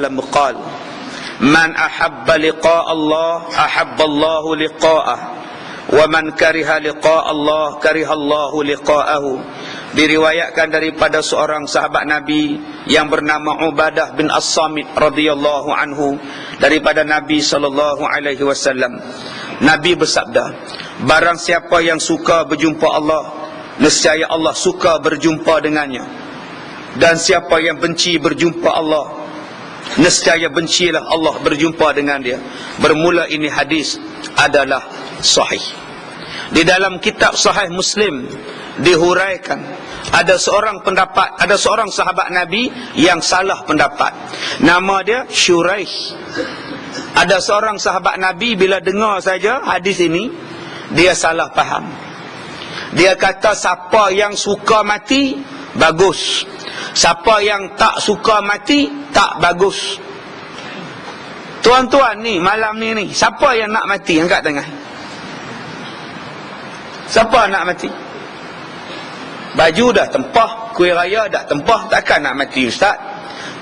قال من أحب لقاء الله أحب الله لقاءه ومن كره لقاء الله كره الله لقاءه. Diriwayatkan daripada seorang sahabat Nabi yang bernama Ubadah bin As-Samit radhiyallahu anhu daripada Nabi sallallahu alaihi wasallam. Nabi bersabda, barang siapa yang suka berjumpa Allah, nescaya Allah suka berjumpa dengannya. Dan siapa yang benci berjumpa Allah, nescaya bencilah Allah berjumpa dengan dia. Bermula ini hadis adalah sahih. Di dalam kitab Sahih Muslim dihuraikan ada seorang sahabat Nabi yang salah pendapat. Nama dia Syuraih. Ada seorang sahabat Nabi bila dengar saja hadis ini, dia salah faham. Dia kata siapa yang suka mati bagus, siapa yang tak suka mati tak bagus. Tuan-tuan ni malam ni siapa yang nak mati angkat tangan? Siapa nak mati? Baju dah tempah, kuih raya dah tempah, takkan nak mati ustaz?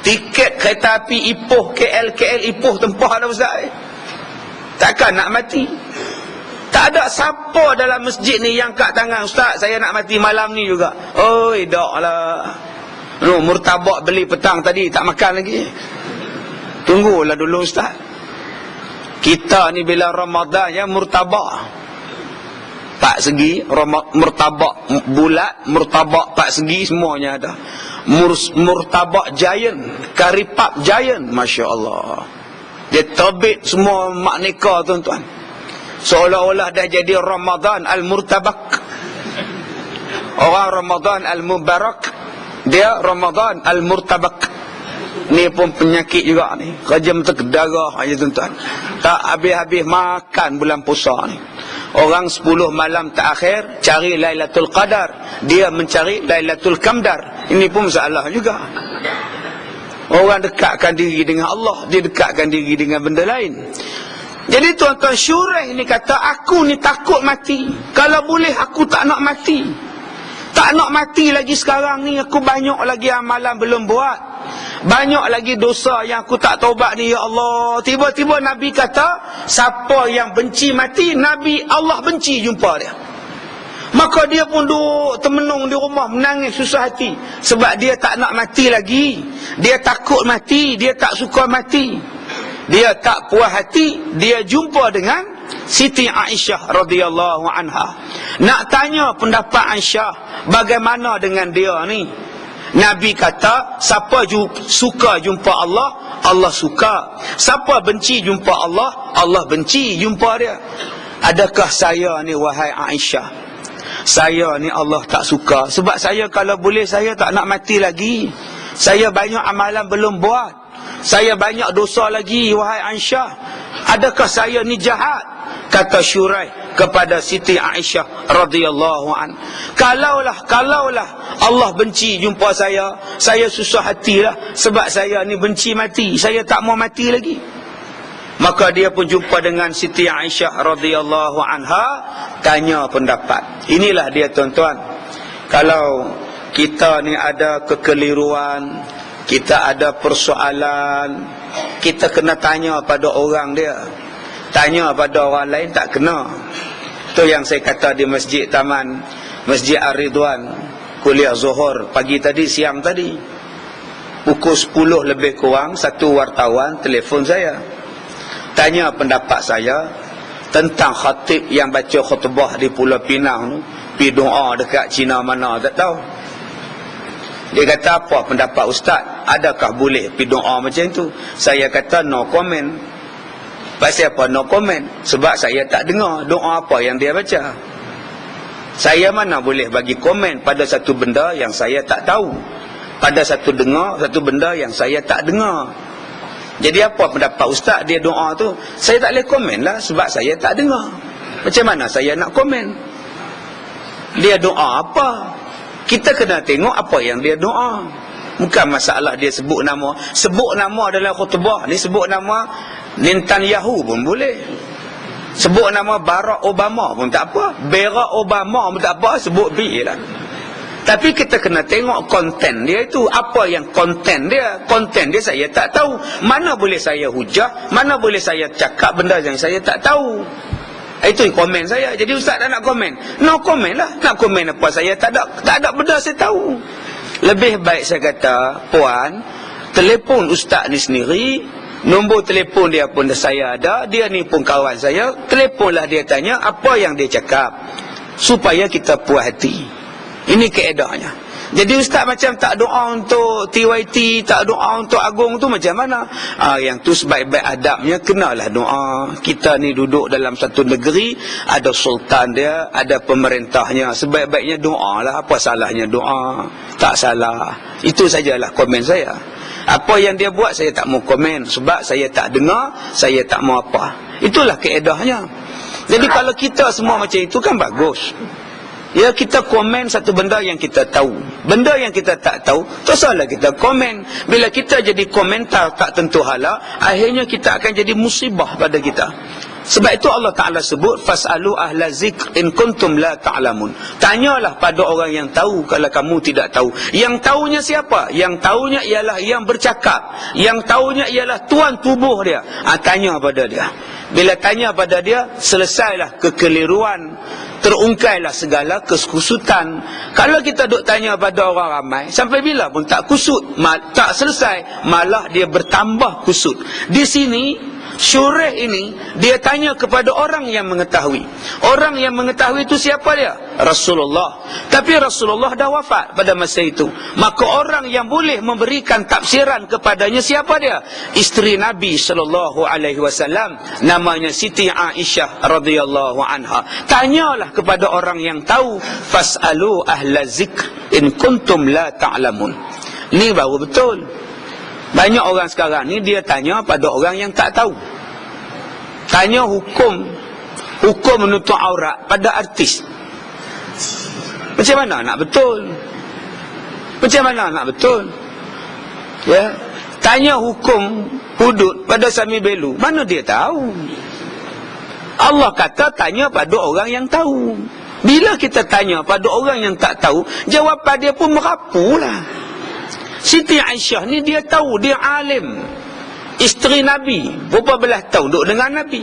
Tiket kereta api Ipoh KL Ipoh tempah dah ustaz. Takkan nak mati? Tak ada siapa dalam masjid ni yang kat tangan, ustaz saya nak mati malam ni juga. Oi, daklah. Murtabak beli petang tadi tak makan lagi. Tunggulah dulu ustaz. Kita ni bila Ramadan ya murtabak 4 segi, murtabak bulat, murtabak 4 segi semuanya ada. Murtabak giant, karipap giant, masya-Allah. Dia terbit semua mak nikah tuan-tuan. Seolah-olah dah jadi Ramadan al-murtabak. Orang Ramadan al-mubarak, dia Ramadan al-murtabak. Ni pun penyakit juga ni. Kerja macam darah aja tuan-tuan. Tak habis-habis makan bulan puasa ni. Orang 10 malam terakhir cari Lailatul Qadar, dia mencari Lailatul Qamdar. Ini pun masalah juga. Orang dekatkan diri dengan Allah, dia dekatkan diri dengan benda lain. Jadi tuan-tuan, Syuraih ni kata, aku ni takut mati. Kalau boleh aku tak nak mati. Tak nak mati lagi sekarang ni. Aku banyak lagi amalan belum buat. Banyak lagi dosa yang aku tak taubat ni, ya Allah. Tiba-tiba Nabi kata, siapa yang benci mati, Nabi Allah benci jumpa dia. Maka dia pun duduk termenung di rumah, menangis susah hati. Sebab dia tak nak mati lagi. Dia takut mati, dia tak suka mati. Dia tak puas hati, dia jumpa dengan Siti Aisyah radhiyallahu anha. Nak tanya pendapat Aisyah, bagaimana dengan dia ni? Nabi kata, siapa suka jumpa Allah, Allah suka. Siapa benci jumpa Allah, Allah benci jumpa dia. Adakah saya ni wahai Aisyah, saya ni Allah tak suka? Sebab saya kalau boleh saya tak nak mati lagi. Saya banyak amalan belum buat. Saya banyak dosa lagi wahai Aisyah. Adakah saya ni jahat? Kata Syuraih kepada Siti Aisyah radhiyallahu an, kalaulah Allah benci jumpa saya susah hatilah. Sebab saya ni benci mati, saya tak mau mati lagi. Maka dia pun jumpa dengan Siti Aisyah radhiyallahu anha, tanya pendapat. Inilah dia tuan-tuan, kalau kita ni ada kekeliruan, kita ada persoalan, kita kena tanya pada orang dia. Tanya pada orang lain tak kena. Itu yang saya kata di Masjid Taman, Masjid Ar-Ridwan, kuliah Zuhur pagi tadi, siang tadi. Pukul 10 lebih kurang, satu wartawan telefon saya. Tanya pendapat saya tentang khatib yang baca khutbah di Pulau Pinang tu, pergi doa dekat Cina mana tak tahu. Dia kata, apa pendapat ustaz? Adakah boleh pergi doa macam tu? Saya kata no comment. Pasal apa no comment? Sebab saya tak dengar doa apa yang dia baca. Saya mana boleh bagi komen pada satu benda yang saya tak tahu, pada satu benda yang saya tak dengar. Jadi apa pendapat ustaz dia doa tu, saya tak boleh komen lah sebab saya tak dengar. Macam mana saya nak komen? Dia doa apa? Kita kena tengok apa yang dia doa. Bukan masalah dia sebut nama. Sebut nama dalam khutbah ni, sebut nama Netanyahu pun boleh. Sebut nama Barack Obama pun tak apa. Barack Obama pun tak apa, sebut B lah. Tapi kita kena tengok konten dia itu. Apa yang konten dia? Konten dia saya tak tahu. Mana boleh saya hujah, mana boleh saya cakap benda yang saya tak tahu. Itu komen saya. Jadi ustaz tak nak komen. No komen lah. Nak komen apa? Saya tak ada benda saya tahu. Lebih baik saya kata, puan, telefon ustaz ni sendiri, nombor telefon dia pun saya ada, dia ni pun kawan saya, telefonlah dia tanya apa yang dia cakap, supaya kita puas hati. Ini keedahnya. Jadi ustaz macam tak doa untuk TYT, tak doa untuk Agung tu macam mana? Yang tu sebaik-baik adabnya kenalah doa. Kita ni duduk dalam satu negeri, ada sultan dia, ada pemerintahnya. Sebaik-baiknya doa lah. Apa salahnya doa? Tak salah. Itu sajalah komen saya. Apa yang dia buat saya tak mau komen, sebab saya tak dengar, saya tak mau apa. Itulah keedahnya. Jadi kalau kita semua macam itu kan bagus. Ya, kita komen satu benda yang kita tahu. Benda yang kita tak tahu, tak salah kita komen. Bila kita jadi komentar tak tentu hala, akhirnya kita akan jadi musibah pada kita. Sebab itu Allah Ta'ala sebut, fas'alu ahla zikr in kuntum la ta'lamun. Tanyalah pada orang yang tahu kalau kamu tidak tahu. Yang tahunya siapa? Yang tahunya ialah yang bercakap. Yang tahunya ialah tuan tubuh dia. Tanya pada dia. Bila tanya pada dia, selesailah kekeliruan, terungkailah segala kekusutan. Kalau kita duk tanya pada orang ramai, sampai bila pun tak kusut, tak selesai, malah dia bertambah kusut. Di sini syurah ini dia tanya kepada orang yang mengetahui. Orang yang mengetahui itu siapa dia? Rasulullah. Tapi Rasulullah dah wafat pada masa itu. Maka orang yang boleh memberikan tafsiran kepadanya siapa dia? Isteri Nabi SAW, namanya Siti Aisyah radhiyallahu anha. Tanyalah kepada orang yang tahu, fas'alu ahla zikr in kuntum la ta'lamun. Ini baru betul. Banyak orang sekarang ni dia tanya pada orang yang tak tahu. Tanya hukum menutup aurat pada artis. Macam mana nak betul? Macam mana nak betul? Ya. Tanya hukum hudud pada Sami Belu. Mana dia tahu? Allah kata tanya pada orang yang tahu. Bila kita tanya pada orang yang tak tahu, jawapan dia pun merapulah. Siti Aisyah ni dia tahu, dia alim. Isteri Nabi, berapa belas tahun duduk dengan Nabi.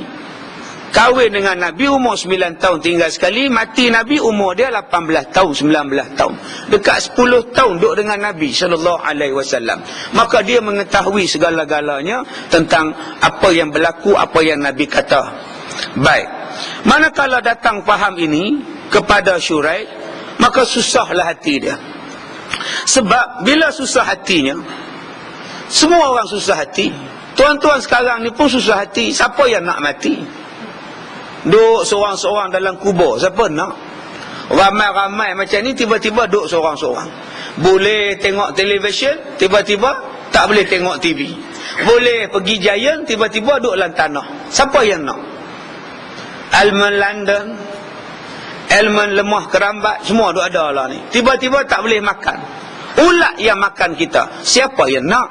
Kahwin dengan Nabi umur 9 tahun tinggal sekali. Mati Nabi umur dia 18 tahun, 19 tahun. Dekat 10 tahun duduk dengan Nabi SAW. Maka dia mengetahui segala-galanya tentang apa yang berlaku, apa yang Nabi kata. Baik. Manakala datang faham ini kepada Syuraih, maka susahlah hati dia. Sebab bila susah hatinya, semua orang susah hati. Tuan-tuan sekarang ni pun susah hati. Siapa yang nak mati? Duduk seorang-seorang dalam kubur, siapa nak? Ramai-ramai macam ni tiba-tiba duduk seorang-seorang. Boleh tengok televisyen, tiba-tiba tak boleh tengok TV. Boleh pergi Giant, tiba-tiba duduk dalam tanah. Siapa yang nak? Almond London, Almond lemah kerambat, semua duk ada lah ni. Tiba-tiba tak boleh makan. Ulat yang makan kita, siapa yang nak?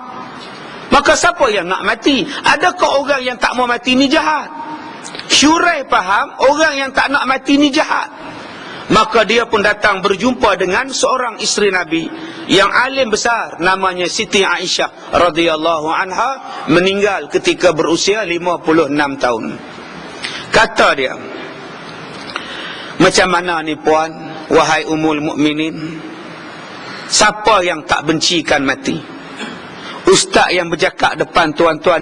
Maka siapa yang nak mati? Adakah orang yang tak mau mati ni jahat? Syuraih faham orang yang tak nak mati ni jahat. Maka dia pun datang berjumpa dengan seorang isteri Nabi yang alim besar, namanya Siti Aisyah radhiyallahu anha, meninggal ketika berusia 56 tahun. Kata dia, macam mana ni puan, wahai Ummul Mukminin? Siapa yang tak bencikan mati? Ustaz yang bercakap depan tuan-tuan